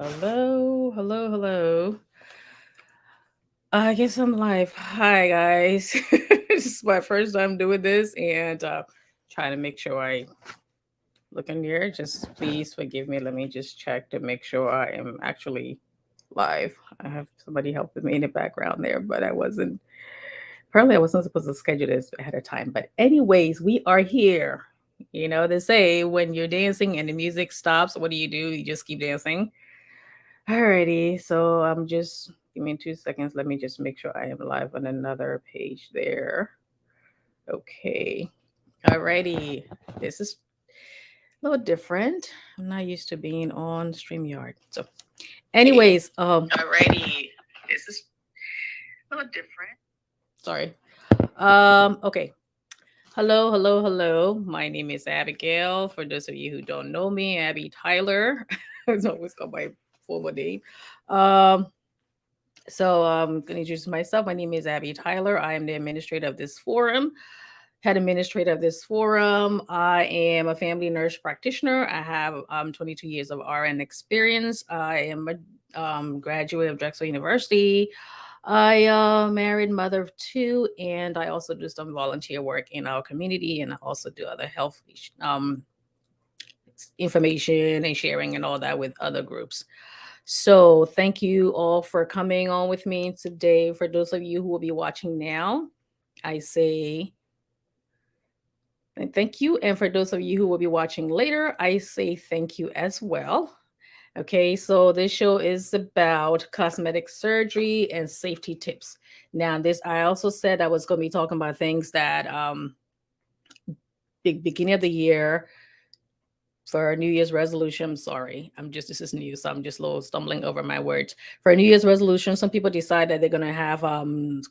Hello, hello, hello. I guess I'm live. Hi, guys. This is my first time doing this and trying to make sure I look in here. Just please forgive me. Let me just check to make sure I am actually live. I have somebody helping me in the background there, but I wasn't. Apparently, I wasn't supposed to schedule this ahead of time. But, anyways, we are here. You know, they say when you're dancing and the music stops, what do? You just keep dancing. Alrighty, so I'm just give me 2 seconds. Let me just make sure I am live on another page there. Okay. Alrighty. This is a little different. I'm not used to being on StreamYard. So anyways, alrighty. This is a little different. Sorry. Okay. Hello, hello, hello. My name is Abigail. For those of you who don't know me, Abby Tyler. It's always called my formal name. Um, So I'm going to introduce myself. My name is Abby Tyler. I am the administrator of this forum, head administrator of this forum. I am a family nurse practitioner. I have 22 years of RN experience. I am a graduate of Drexel University. I married mother of two, and I also do some volunteer work in our community, and I also do other health information and sharing and all that with other groups. So, thank you all for coming on with me today. For those of you who will be watching now, I say thank you. And for those of you who will be watching later, I say thank you as well. Okay, so this show is about cosmetic surgery and safety tips. Now, this I also said I was going to be talking about things that beginning of the year for New Year's resolution. I'm sorry. This is new, so I'm just a little stumbling over my words. For New Year's resolution, some people decide that they're gonna have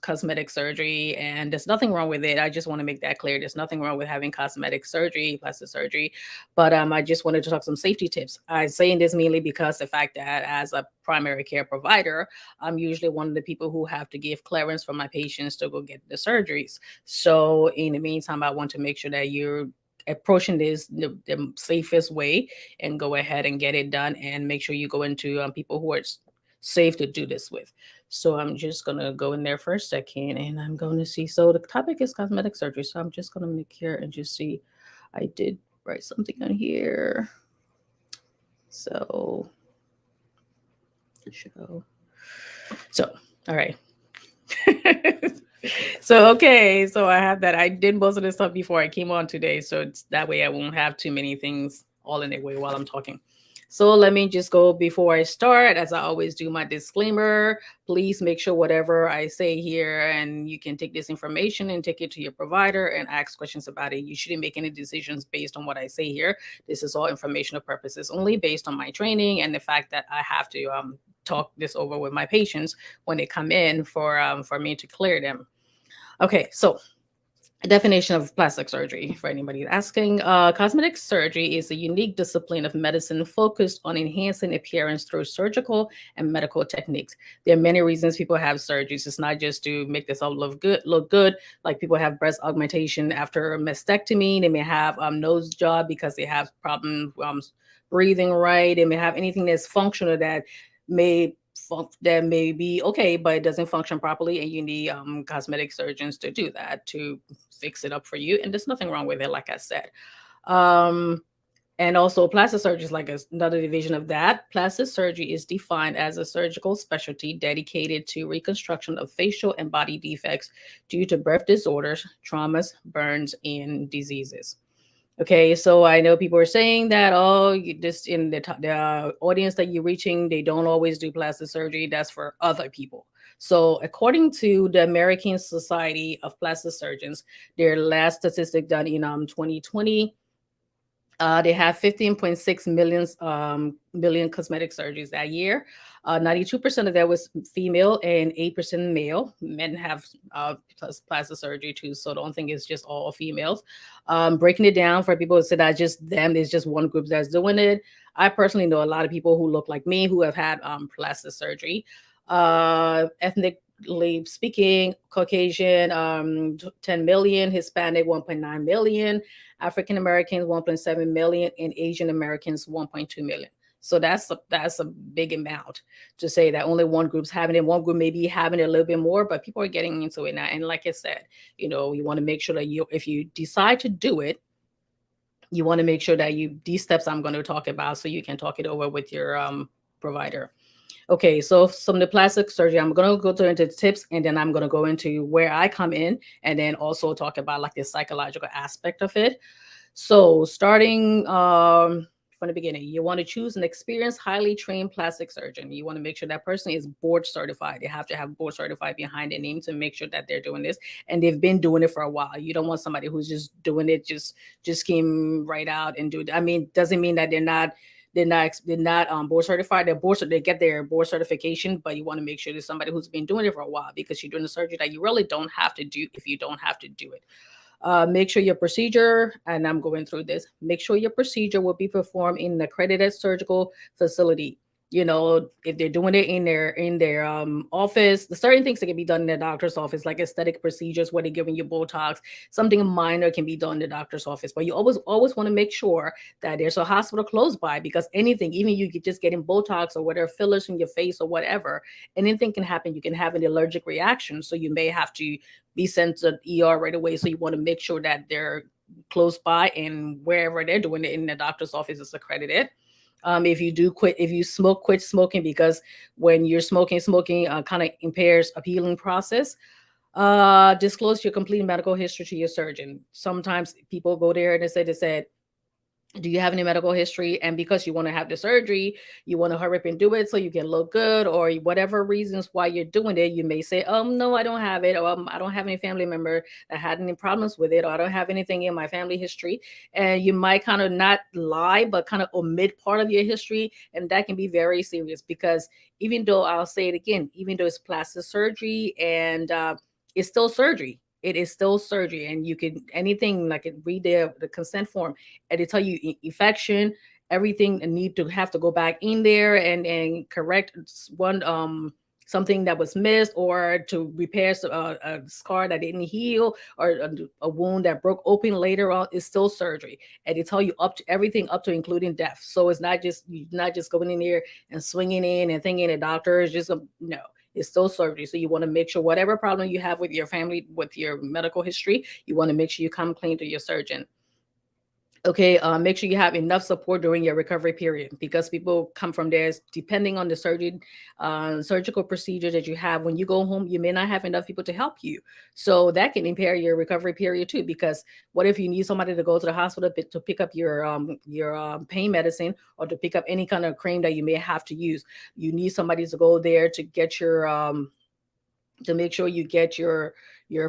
cosmetic surgery, and there's nothing wrong with it. I just want to make that clear. There's nothing wrong with having cosmetic surgery, plastic surgery, but I just wanted to talk some safety tips. I'm saying this mainly because the fact that as a primary care provider, I'm usually one of the people who have to give clearance for my patients to go get the surgeries. So in the meantime, I want to make sure that you're approaching this the safest way and go ahead and get it done and make sure you go into people who are safe to do this with. So I'm just gonna go in there for a second and I'm going to see. So the topic is cosmetic surgery. So I'm just gonna make here and just see. I did write something on here. So show. So all right. So okay, so I have that. I did most of this stuff before I came on today, so it's that way I won't have too many things all in the way while I'm talking. So let me just go before I start, as I always do, my disclaimer. Please make sure whatever I say here, and you can take this information and take it to your provider and ask questions about it. You shouldn't make any decisions based on what I say here. This is all informational purposes only, based on my training and the fact that I have to talk this over with my patients when they come in for me to clear them. Okay, so a definition of plastic surgery for anybody asking. Cosmetic surgery is a unique discipline of medicine focused on enhancing appearance through surgical and medical techniques. There are many reasons people have surgeries. It's not just to make themselves look good. Like people have breast augmentation after a mastectomy. They may have nose job because they have problems breathing right. They may have anything that's functional may that may be okay, but it doesn't function properly, and you need cosmetic surgeons to do that to fix it up for you. And there's nothing wrong with it, like I said. Um, and also, plastic surgery is like another division of that. Plastic surgery is defined as a surgical specialty dedicated to reconstruction of facial and body defects due to birth disorders, traumas, burns, and diseases. Okay, so I know people are saying that, oh, just in the audience that you're reaching, they don't always do plastic surgery. That's for other people. So, according to the American Society of Plastic Surgeons, their last statistic done in 2020, they have 15.6 million cosmetic surgeries that year. 92% of that was female and 8% male. Men have plastic surgery too, so don't think it's just all females. Breaking it down for people who say that just them, there's just one group that's doing it. I personally know a lot of people who look like me who have had plastic surgery. Ethnically speaking, Caucasian, 10 million, Hispanic, 1.9 million, African Americans 1.7 million, and Asian Americans 1.2 million. So that's a big amount to say that only one group's having it. One group may be having it a little bit more, but people are getting into it now. And like I said, you want to make sure that if you decide to do it, you want to make sure that these steps I'm going to talk about, so you can talk it over with your provider. Okay, so some of the plastic surgery, I'm gonna go into tips, and then I'm gonna go into where I come in, and then also talk about like the psychological aspect of it. So starting from the beginning, you want to choose an experienced, highly trained plastic surgeon. You want to make sure that person is board certified. They have to have board certified behind their name to make sure that they're doing this, and they've been doing it for a while. You don't want somebody who's just doing it, just came right out and do it. I mean, doesn't mean that they're not board certified. They get their board certification, but you want to make sure there's somebody who's been doing it for a while, because you're doing a surgery that you really don't have to do if you don't have to do it. Make sure your procedure, and I'm going through this, make sure your procedure will be performed in an accredited surgical facility. If they're doing it in their office, the certain things that can be done in the doctor's office, like aesthetic procedures where they're giving you Botox, something minor can be done in the doctor's office. But you always want to make sure that there's a hospital close by, because anything, even you could just getting Botox or whatever fillers in your face or whatever, anything can happen. You can have an allergic reaction, so you may have to be sent to ER right away. So you want to make sure that they're close by, and wherever they're doing it in the doctor's office is accredited. If you smoke, quit smoking, because when you're smoking kind of impairs a healing process. Disclose your complete medical history to your surgeon. Sometimes people go there and they said, do you have any medical history? And because you want to have the surgery, you want to hurry up and do it so you can look good, or whatever reasons why you're doing it. You may say, no, I don't have it, or I don't have any family member that had any problems with it, or I don't have anything in my family history. And you might kind of not lie, but kind of omit part of your history. And that can be very serious, because even though, I'll say it again, even though it's plastic surgery, and it's still surgery. It is still surgery, and you can anything, like read the consent form, and they tell you infection, everything need to have to go back in there and correct one something that was missed, or to repair a scar that didn't heal, or a wound that broke open later on. Is still surgery, and they tell you up to everything, up to including death. So it's not just you're not just going in there and swinging in and thinking the doctor is just no. It's still surgery. So you want to make sure whatever problem you have with your family, with your medical history, you want to make sure you come clean to your surgeon. Okay, make sure you have enough support during your recovery period, because people come from there. Depending on the surgical procedure that you have, when you go home, you may not have enough people to help you. So that can impair your recovery period too. Because what if you need somebody to go to the hospital to pick up your pain medicine, or to pick up any kind of cream that you may have to use? You need somebody to go there to get your to make sure you get your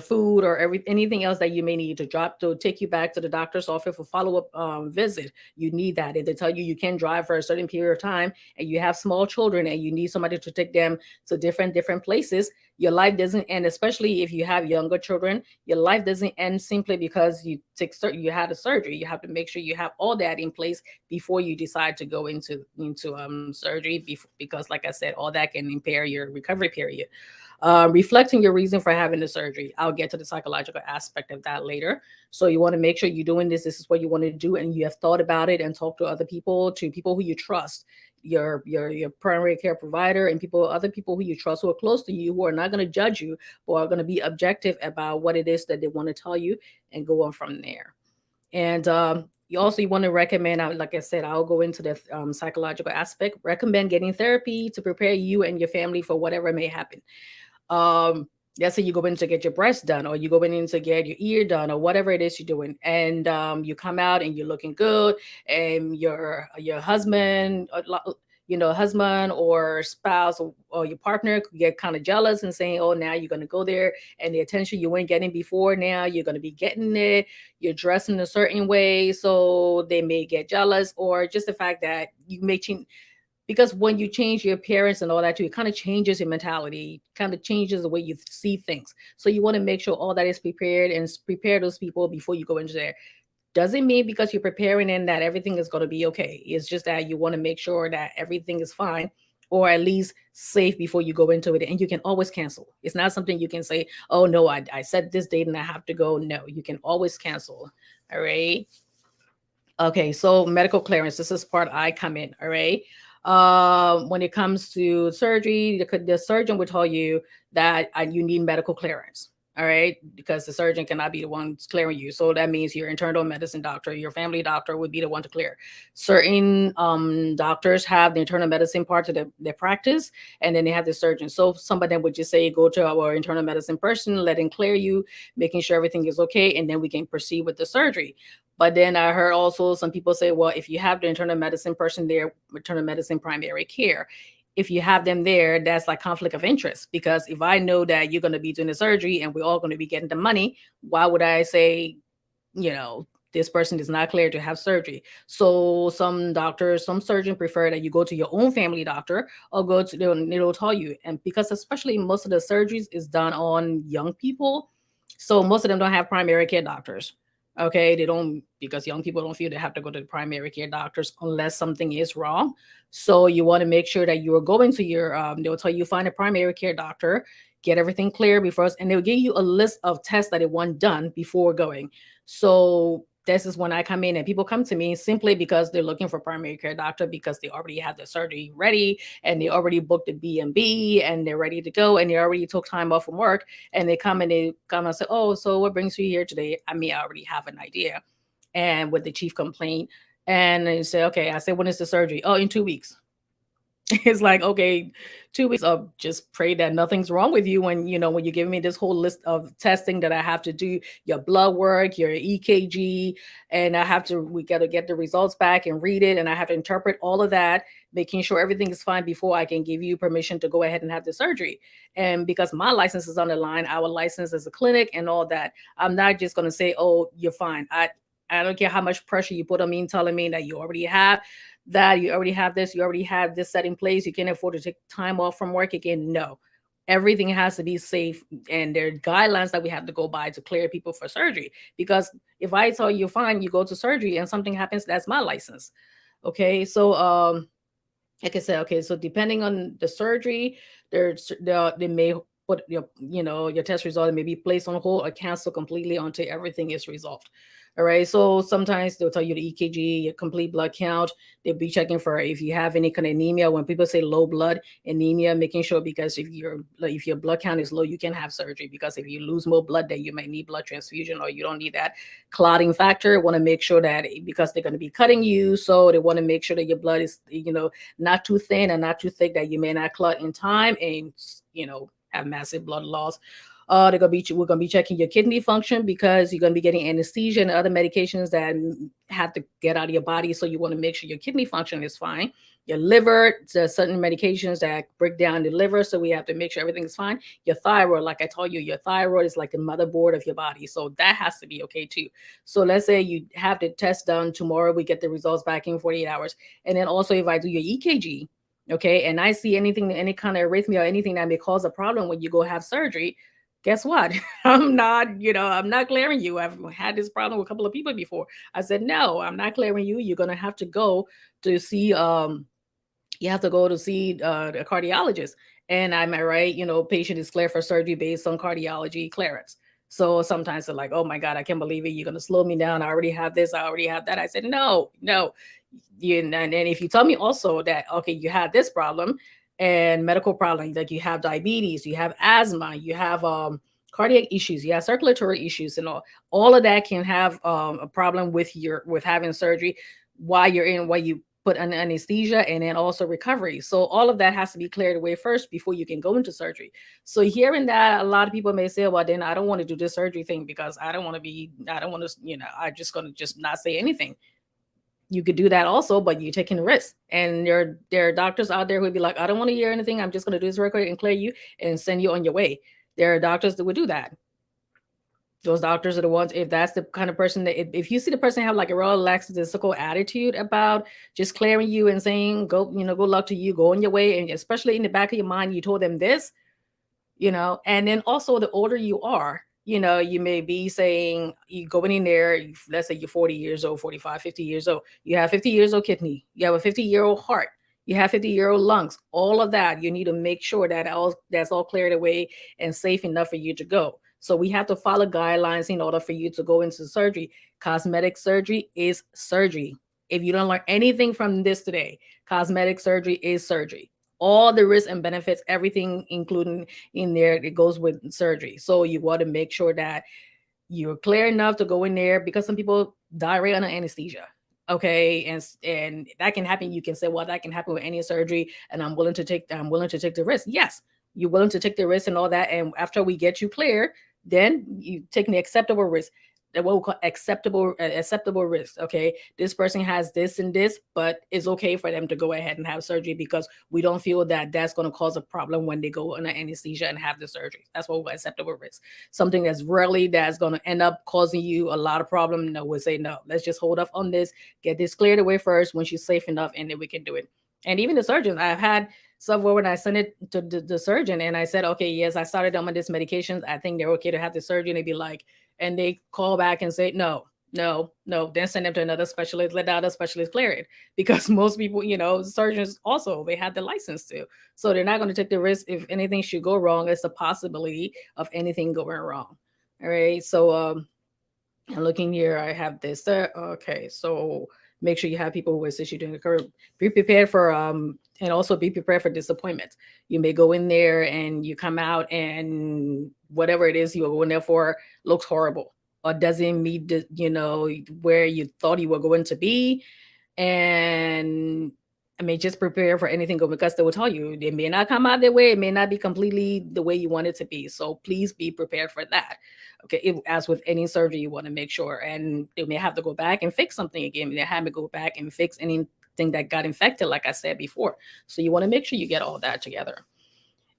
food, or anything else that you may need to take you back to the doctor's office for follow-up visit. You need that. If they tell you can drive for a certain period of time, and you have small children, and you need somebody to take them to different places, your life doesn't end. Especially if you have younger children, your life doesn't end simply because you had a surgery. You have to make sure you have all that in place before you decide to go into surgery, because like I said, all that can impair your recovery period. Reflecting your reason for having the surgery. I'll get to the psychological aspect of that later. So you want to make sure you're doing this. This is what you want to do, and you have thought about it and talked to other people, to people who you trust, your primary care provider, and other people who you trust, who are close to you, who are not going to judge you, but are going to be objective about what it is that they want to tell you, and go on from there. And you want to recommend, like I said, I'll go into the psychological aspect. Recommend getting therapy to prepare you and your family for whatever may happen. Let's say you go in to get your breast done, or you go in to get your ear done, or whatever it is you're doing, and you come out and you're looking good, and your husband, husband or spouse, or your partner could get kind of jealous and saying, oh, now you're going to go there, and the attention you weren't getting before, now you're going to be getting it. You're dressed in a certain way, so they may get jealous, or just the fact that you may change. Because when you change your appearance and all that too, it kind of changes your mentality, kind of changes the way you see things. So you want to make sure all that is prepared, and prepare those people before you go into there. Doesn't mean because you're preparing in that everything is going to be okay. It's just that you want to make sure that everything is fine, or at least safe, before you go into it. And you can always cancel. It's not something you can say, oh no, I set this date and I have to go. No, you can always cancel. All right. Okay, so medical clearance. This is part I come in. All right. When it comes to surgery, the surgeon will tell you that you need medical clearance. All right, because the surgeon cannot be the one clearing you. So that means your internal medicine doctor, your family doctor would be the one to clear. Certain doctors have the internal medicine part of their practice, and then they have the surgeon. So some of them would just say, go to our internal medicine person, let him clear you, making sure everything is okay, and then we can proceed with the surgery. But then I heard also some people say, well, if you have the internal medicine person there, internal medicine primary care, if you have them there, that's like conflict of interest. Because if I know that you're going to be doing the surgery and we're all going to be getting the money, why would I say, you know, this person is not cleared to have surgery? So some doctors, some surgeons prefer that you go to your own family doctor or go to them, it'll tell you. And because especially most of the surgeries is done on young people, so most of them don't have primary care doctors. Okay, they don't, because young people don't feel they have to go to the primary care doctors unless something is wrong. So you want to make sure that you are going to your they'll tell you find a primary care doctor, get everything clear before, and they'll give you a list of tests that they want done before going. So this is when I come in, and people come to me simply because they're looking for primary care doctor because they already have the surgery ready and they already booked the B&B and they're ready to go and they already took time off from work, and they come and say, oh, so what brings you here today? I mean, I already have an idea. And with the chief complaint, and they say, okay, I said, when is the surgery? Oh, in 2 weeks. It's like, okay, 2 weeks of just pray that nothing's wrong with you when, when you give me this whole list of testing that I have to do, your blood work, your EKG, and we got to get the results back and read it. And I have to interpret all of that, making sure everything is fine before I can give you permission to go ahead and have the surgery. And because my license is on the line, our license as a clinic and all that, I'm not just going to say, oh, you're fine. I don't care how much pressure you put on me, telling me that you already have that, you already have this, you already have this set in place, you can't afford to take time off from work again. No, everything has to be safe, and there are guidelines that we have to go by to clear people for surgery. Because if I tell you fine, you go to surgery and something happens, that's my license. Okay, so like I said, okay, so depending on the surgery, they may put your test result may be placed on hold or cancel completely until everything is resolved. All right. So sometimes they'll tell you the EKG, your complete blood count. They'll be checking for if you have any kind of anemia. When people say low blood anemia, making sure, because if your blood count is low, you can have surgery. Because if you lose more blood, then you might need blood transfusion, or you don't need that clotting factor. Want to make sure that, because they're going to be cutting you, so they want to make sure that your blood is not too thin and not too thick, that you may not clot in time and have massive blood loss. We're gonna be checking your kidney function, because you're gonna be getting anesthesia and other medications that have to get out of your body. So you want to make sure your kidney function is fine. Your liver, there's certain medications that break down the liver, so we have to make sure everything is fine. Your thyroid, like I told you, your thyroid is like the motherboard of your body, so that has to be okay too. So let's say you have the test done tomorrow, we get the results back in 48 hours, and then also if I do your EKG, okay, and I see anything, any kind of arrhythmia or anything that may cause a problem when you go have surgery, guess what? I'm not clearing you. I've had this problem with a couple of people before. I said, no, I'm not clearing you. You're gonna have to go to see you have to go to see a cardiologist. And am I right? Patient is cleared for surgery based on cardiology clearance. So sometimes they're like, oh my God, I can't believe it. You're gonna slow me down. I already have this, I already have that. I said, no, no. And if you tell me also that, okay, you have this problem and medical problem, like you have diabetes, you have asthma, you have cardiac issues, you have circulatory issues, and all of that can have a problem with having surgery while you put an anesthesia, and then also recovery. So all of that has to be cleared away first before you can go into surgery. So hearing that, a lot of people may say, well, then I don't want to do this surgery thing because I don't want to, I'm just going to just not say anything. You could do that also, but you're taking a risk. And there are doctors out there who would be like, I don't want to hear anything. I'm just going to do this real quick and clear you and send you on your way. There are doctors that would do that. Those doctors are the ones, if that's the kind of person that, if you see the person have like a real lackadaisical attitude about just clearing you and saying, go luck to you, go on your way. And especially in the back of your mind, you told them this, and then also the older you are, you may be saying, you going in there, let's say you're 40 years old, 45, 50 years old, you have 50 years old kidney, you have a 50-year-old heart, you have 50-year-old lungs, all of that, you need to make sure that that's all cleared away and safe enough for you to go. So we have to follow guidelines in order for you to go into surgery. Cosmetic surgery is surgery. If you don't learn anything from this today, cosmetic surgery is surgery. All the risks and benefits, everything including in there, it goes with surgery. So you want to make sure that you're clear enough to go in there, because some people die right under anesthesia. Okay, and that can happen. You can say, well, that can happen with any surgery, and I'm willing to take the risk. Yes, you're willing to take the risk and all that. And after we get you clear, then you take the acceptable risk. That what we call acceptable risk. Okay, this person has this and this, but it's okay for them to go ahead and have surgery because we don't feel that that's going to cause a problem when they go under anesthesia and have the surgery. That's what we call acceptable risk. Something that's going to end up causing you a lot of problem. No, we'll say no. Let's just hold off on this, get this cleared away first when she's safe enough, and then we can do it. And even the surgeons, I've had somewhere when I sent it to the surgeon and I said, okay, yes, I started them on this medications. I think they're okay to have the surgery. And they'd be like, and they call back and say, no, no, no, then send them to another specialist, let the other specialist clear it. Because most people, surgeons also, they have the license to. So they're not going to take the risk if anything should go wrong. It's a possibility of anything going wrong. All right. So and looking here, I have this there. Okay, so make sure you have people who assist you during the curve. Be prepared for and also be prepared for disappointment. You may go in there and you come out and whatever it is you were going there for looks horrible or doesn't meet the, where you thought you were going to be. And I mean, just prepare for anything because they will tell you it may not come out their way. It may not be completely the way you want it to be. So please be prepared for that. Okay. As with any surgery, you want to make sure. And they may have to go back and fix something again. They have to go back and fix anything that got infected, like I said before. So you want to make sure you get all that together.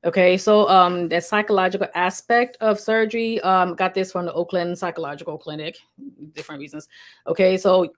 Okay, so the psychological aspect of surgery, got this from the Oakland Psychological Clinic, different reasons. Okay, so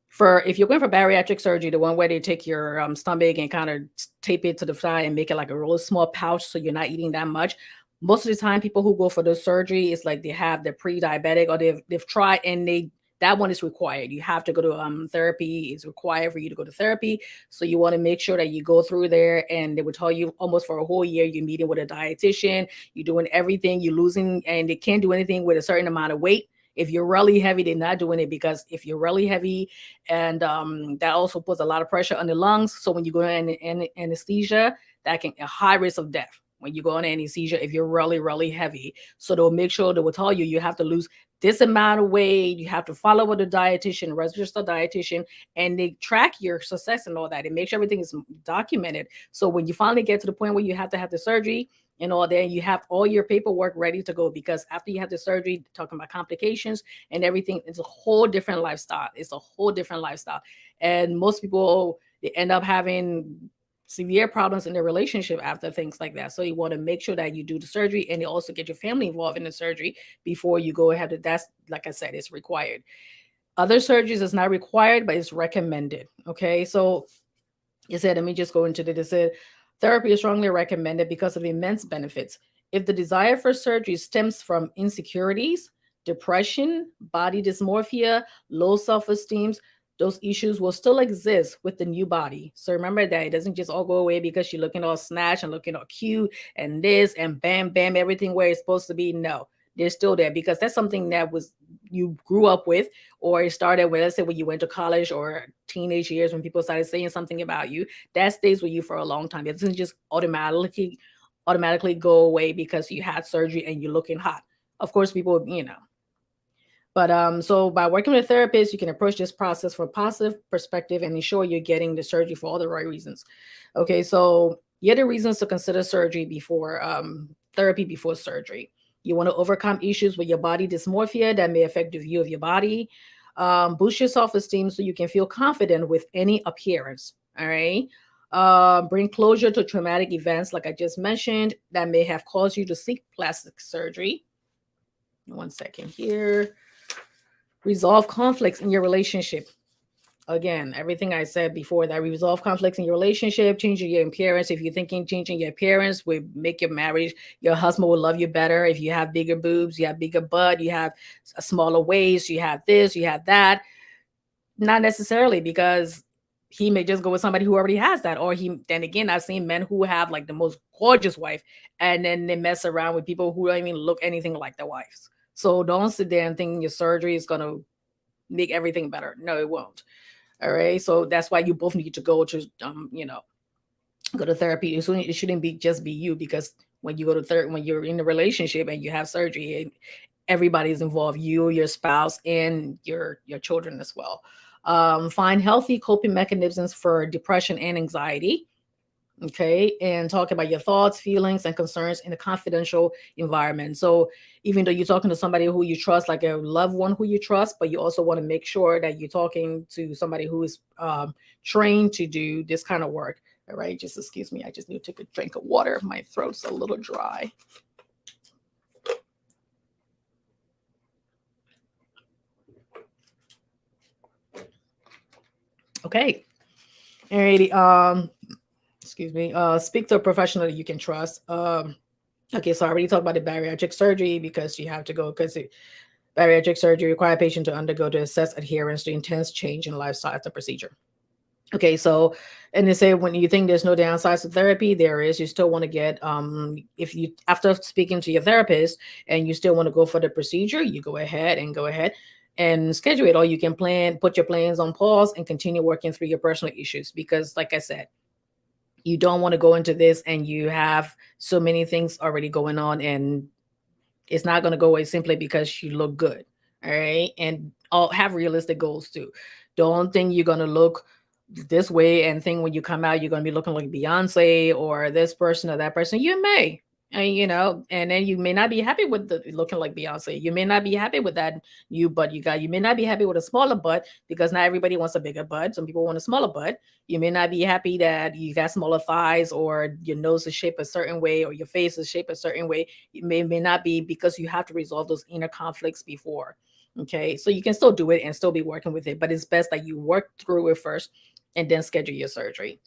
for if you're going for bariatric surgery, the one where they take your stomach and kind of tape it to the side and make it like a really small pouch so you're not eating that much. Most of the time, people who go for the surgery, it's like they have the pre-diabetic or they've tried and that one is required. You have to go to therapy. It's required for you to go to therapy. So you want to make sure that you go through there, and they would tell you almost for a whole year you're meeting with a dietitian, you're doing everything, you're losing, and they can't do anything with a certain amount of weight. If you're really heavy, they're not doing it because if you're really heavy, and that also puts a lot of pressure on the lungs. So when you go in anesthesia, that can a high risk of death when you go on anesthesia if you're really, really heavy. So they'll make sure they will tell you you have to lose this amount of weight. You have to follow with a dietitian, register dietitian, and they track your success and all that. It makes sure everything is documented. So when you finally get to the point where you have to have the surgery and all that, you have all your paperwork ready to go, because after you have the surgery, talking about complications and everything, it's a whole different lifestyle. It's a whole different lifestyle. And most people, they end up having severe problems in their relationship after things like that. So you want to make sure that you do the surgery and you also get your family involved in the surgery before you go ahead. That's, like I said, it's required. Other surgeries is not required, but it's recommended. Okay, so it said, let me just go into it. It said, therapy is strongly recommended because of immense benefits. If the desire for surgery stems from insecurities, depression, body dysmorphia, low self-esteem, those issues will still exist with the new body. So remember that it doesn't just all go away because you're looking all snatched and looking all cute and this and bam, bam, everything where it's supposed to be. No, they're still there because that's something that was you grew up with, or it started with, let's say, when you went to college or teenage years when people started saying something about you. That stays with you for a long time. It doesn't just automatically go away because you had surgery and you're looking hot. Of course, people, but so by working with a therapist, you can approach this process from a positive perspective and ensure you're getting the surgery for all the right reasons. Okay, so the other reasons to consider surgery before therapy before surgery. You want to overcome issues with your body dysmorphia that may affect the view of your body. Boost your self-esteem so you can feel confident with any appearance. All right. Bring closure to traumatic events, like I just mentioned, that may have caused you to seek plastic surgery. One second here. Resolve conflicts in your relationship. Again, everything I said before, that resolve conflicts in your relationship, changing your appearance. If you're thinking changing your appearance would make your marriage, your husband will love you better. If you have bigger boobs, you have bigger butt, you have a smaller waist, you have this, you have that. Not necessarily, because he may just go with somebody who already has that. Or then again, I've seen men who have like the most gorgeous wife and then they mess around with people who don't even look anything like their wives. So don't sit there and think your surgery is going to make everything better. No, it won't. All right. So that's why you both need to go to, go to therapy. It shouldn't be just be you, because when you go to therapy, when you're in a relationship and you have surgery, everybody's involved, you, your spouse, and your children as well. Find healthy coping mechanisms for depression and anxiety. Okay, and talk about your thoughts, feelings, and concerns in a confidential environment. So even though you're talking to somebody who you trust, like a loved one who you trust, but you also want to make sure that you're talking to somebody who is trained to do this kind of work. All right, just excuse me, I just need to take a drink of water, my throat's a little dry. Okay. Alrighty. Excuse me. Speak to a professional that you can trust. Okay, so I already talked about the bariatric surgery, because you have to go, because bariatric surgery require a patient to undergo to assess adherence to intense change in lifestyle after procedure. Okay, so, and they say when you think there's no downsides to therapy, there is. You still want to get, if you, after speaking to your therapist and you still want to go for the procedure, you go ahead and schedule it, or you can put your plans on pause and continue working through your personal issues, because like I said, you don't want to go into this and you have so many things already going on, and it's not going to go away simply because you look good. All right. And all have realistic goals too. Don't think you're going to look this way and think when you come out you're going to be looking like Beyonce or this person or that person. You may, and and then you may not be happy with the looking like Beyonce. You may not be happy with that new butt you got. You may not be happy with a smaller butt, because not everybody wants a bigger butt. Some people want a smaller butt. You may not be happy that you got smaller thighs, or your nose is shaped a certain way, or your face is shaped a certain way. It may not be, because you have to resolve those inner conflicts before. Okay, so you can still do it and still be working with it, but it's best that you work through it first and then schedule your surgery.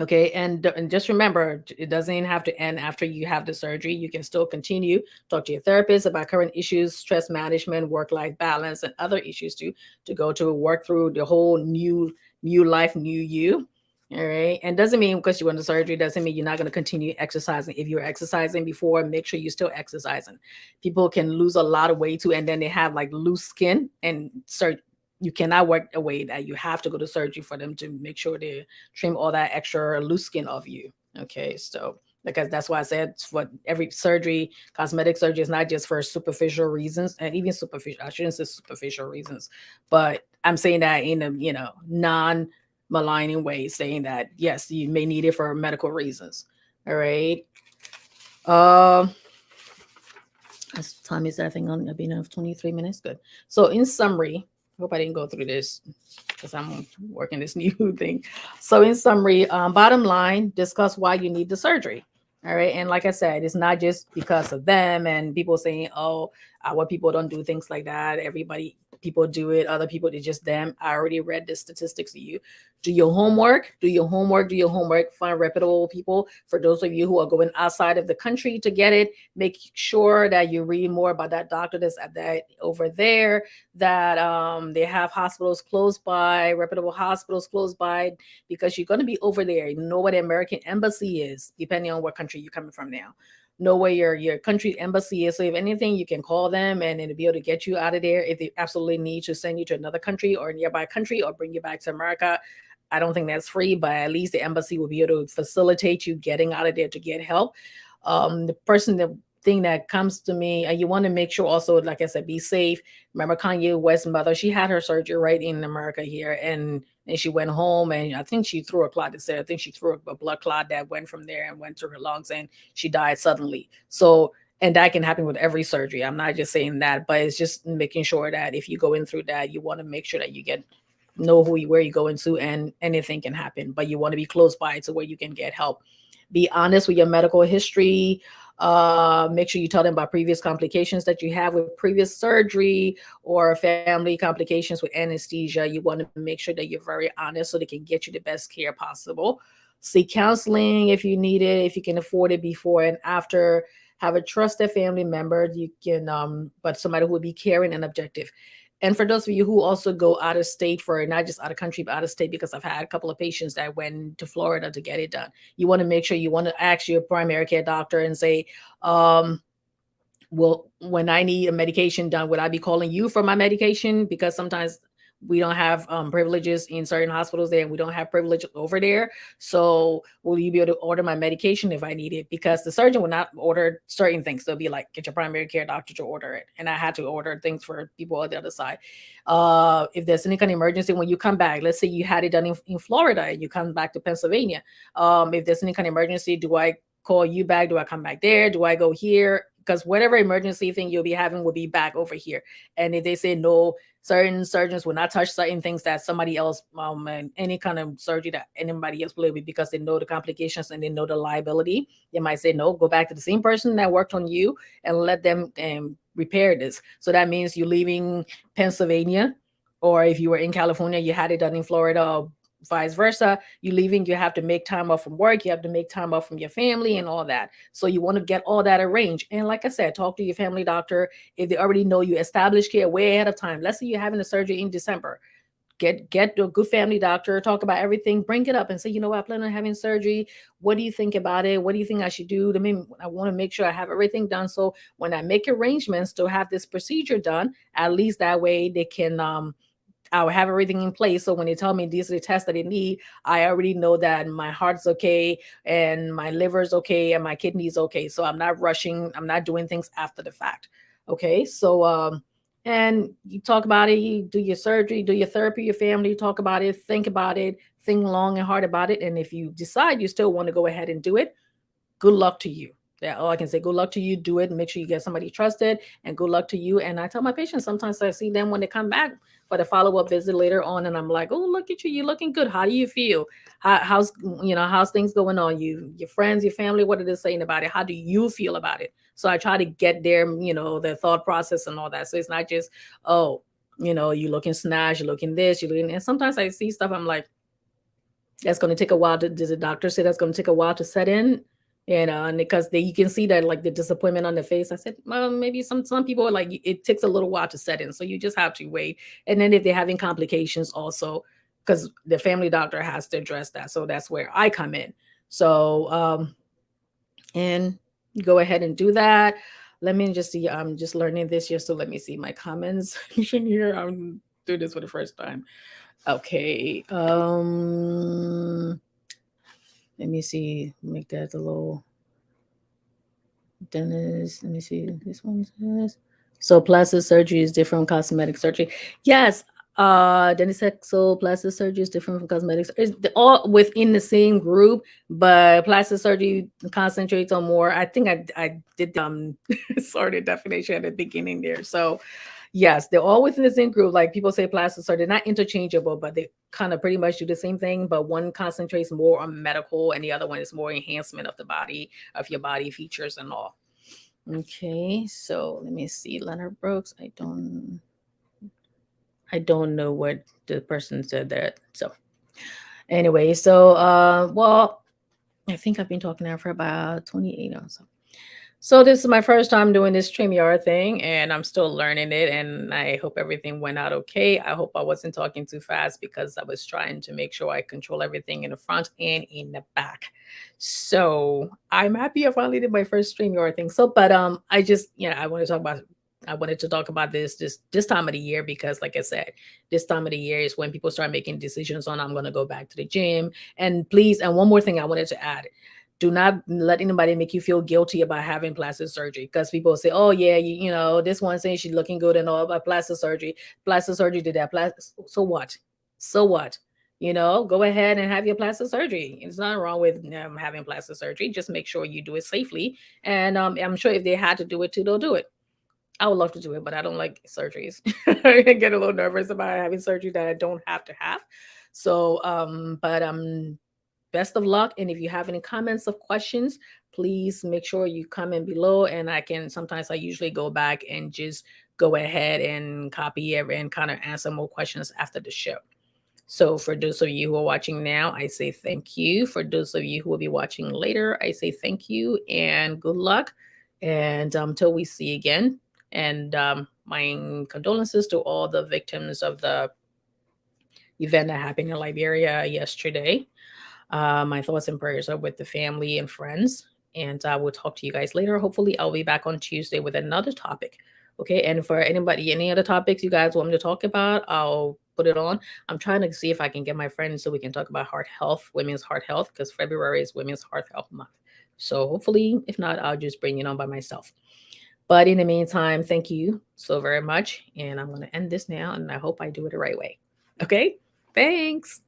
Okay, and just remember, it doesn't have to end after you have the surgery. You can still continue talk to your therapist about current issues, stress management, work life balance, and other issues too, to go to work through the whole new life, new you. All right, and doesn't mean because you went to surgery doesn't mean you're not going to continue exercising. If you were exercising before, make sure you're still exercising. People can lose a lot of weight too, and then they have like loose skin, and you cannot work away that. You have to go to surgery for them to make sure they trim all that extra loose skin off you. Okay, so because that's why I said for every surgery, cosmetic surgery is not just for superficial reasons, and even superficial. I shouldn't say superficial reasons, but I'm saying that in a non maligning way, saying that yes, you may need it for medical reasons. All right. Um. As time is I think on been of 23 minutes. Good. So in summary, hope I didn't go through this because I'm working this new thing. So in summary, bottom line, discuss why you need the surgery. All right. And like I said, it's not just because of them and people saying, oh, our people don't do things like that. Everybody, people do it. Other people, it's just them. I already read the statistics to you. Do your homework, do your homework, do your homework. Find reputable people. For those of you who are going outside of the country to get it, make sure that you read more about that doctor that's at that over there, that they have hospitals close by, reputable hospitals close by, because you're going to be over there. You know what the American embassy is, depending on what country you're coming from now. Know where your country embassy is. So if anything, you can call them and it'll be able to get you out of there. If they absolutely need to send you to another country or a nearby country or bring you back to America, I don't think that's free, but at least the embassy will be able to facilitate you getting out of there to get help. The thing that comes to me, and you want to make sure also, like I said, be safe. Remember Kanye West's mother, she had her surgery right in America here, and then she went home, and I think she threw a clot. That said, I think she threw a blood clot that went from there and went to her lungs, and she died suddenly. So, and that can happen with every surgery. I'm not just saying that, but it's just making sure that if you go in through that, you want to make sure that you get know where you're going to, and anything can happen, but you want to be close by to where you can get help. Be honest with your medical history. Make sure you tell them about previous complications that you have with previous surgery or family complications with anesthesia. You want to make sure that you're very honest so they can get you the best care possible. Seek counseling if you need it, if you can afford it before and after. Have a trusted family member. You can, but somebody who will be caring and objective. And for those of you who also go out of state for not just out of country, but out of state, because I've had a couple of patients that went to Florida to get it done. You want to make sure you want to ask your primary care doctor and say, um, well, when I need a medication done, would I be calling you for my medication? Because sometimes we don't have privileges in certain hospitals there, and we don't have privilege over there. So will you be able to order my medication if I need it? Because the surgeon will not order certain things. They'll be like, get your primary care doctor to order it. And I had to order things for people on the other side. If there's any kind of emergency when you come back, let's say you had it done in Florida and you come back to Pennsylvania. If there's any kind of emergency, do I call you back? Do I come back there? Do I go here? Because whatever emergency thing you'll be having will be back over here. And if they say no, certain surgeons will not touch certain things that somebody else, and any kind of surgery that anybody else will be, because they know the complications and they know the liability. They might say no, go back to the same person that worked on you and let them repair this. So that means you're leaving Pennsylvania, or if you were in California, you had it done in Florida, or vice versa. You leaving, you have to make time off from work, you have to make time off from your family and all that. So you want to get all that arranged. And like I said, talk to your family doctor. If they already know you, establish care way ahead of time. Let's say you're having a surgery in December, get a good family doctor, talk about everything, bring it up and say, you know what, I plan on having surgery. What do you think about it? What do you think I should do? I want to make sure I have everything done, so when I make arrangements to have this procedure done, at least that way they can I'll have everything in place. So when they tell me these are the tests that they need, I already know that my heart's okay and my liver's okay and my kidney's okay. So I'm not rushing. I'm not doing things after the fact. Okay. So and you talk about it, you do your surgery, do your therapy, your family, talk about it, think long and hard about it. And if you decide you still want to go ahead and do it, good luck to you. Yeah, all I can say, good luck to you. Do it. Make sure you get somebody trusted, and good luck to you. And I tell my patients, sometimes I see them when they come back for the follow up visit later on, and I'm like, oh, look at you, you're looking good. How do you feel? How's how's things going on? Your friends, your family, what are they saying about it? How do you feel about it? So I try to get their thought process and all that. So it's not just, oh, you looking snatch, you're looking this, you're looking. And sometimes I see stuff, I'm like, that's going to take a while to, does the doctor say that's going to take a while to set in? And because you can see that, like, the disappointment on the face. I said, well, maybe some people are like, it takes a little while to set in, so you just have to wait. And then if they're having complications also, because the family doctor has to address that, so that's where I come in. So and go ahead and do that. Let me just see. I'm just learning this year, so let me see my comments here. I'm doing this for the first time. Okay. Let me see. Make that a little. Dennis. Let me see. This one says. So plastic surgery is different from cosmetic surgery. Yes. Dennis said so. Plastic surgery is different from cosmetics. It's all within the same group, but plastic surgery concentrates on more. I think I did sort of definition at the beginning there. So yes, they're all within the same group. Like people say plastic surgery, they're not interchangeable, but they kind of pretty much do the same thing. But one concentrates more on medical, and the other one is more enhancement of the body, of your body features and all. Okay, so let me see. Leonard Brooks. I don't know what the person said that. So anyway, so well, I think I've been talking now for about 28 or so. So this is my first time doing this StreamYard thing, and I'm still learning it, and I hope everything went out okay. I hope I wasn't talking too fast, because I was trying to make sure I control everything in the front and in the back. So I'm happy I finally did my first StreamYard thing. So, but I just, I wanted to talk about this time of the year, because like I said, this time of the year is when people start making decisions on, I'm going to go back to the gym. And please, and one more thing I wanted to add, do not let anybody make you feel guilty about having plastic surgery, because people say, oh yeah, this one saying she's looking good and all about plastic surgery did that. So what? So what? Go ahead and have your plastic surgery. It's not wrong with having plastic surgery. Just make sure you do it safely. And I'm sure if they had to do it too, they'll do it. I would love to do it, but I don't like surgeries. I get a little nervous about having surgery that I don't have to have. So, but best of luck. And if you have any comments or questions, please make sure you comment below. And sometimes I usually go back and just go ahead and copy it and kind of answer more questions after the show. So for those of you who are watching now, I say thank you. For those of you who will be watching later, I say thank you and good luck. And until we see again. And my condolences to all the victims of the event that happened in Liberia yesterday. My thoughts and prayers are with the family and friends. And I will talk to you guys later. Hopefully, I'll be back on Tuesday with another topic. Okay. And for anybody, any other topics you guys want me to talk about, I'll put it on. I'm trying to see if I can get my friends so we can talk about heart health, women's heart health, because February is Women's Heart Health Month. So hopefully, if not, I'll just bring it on by myself. But in the meantime, thank you so very much. And I'm going to end this now. And I hope I do it the right way. Okay. Thanks.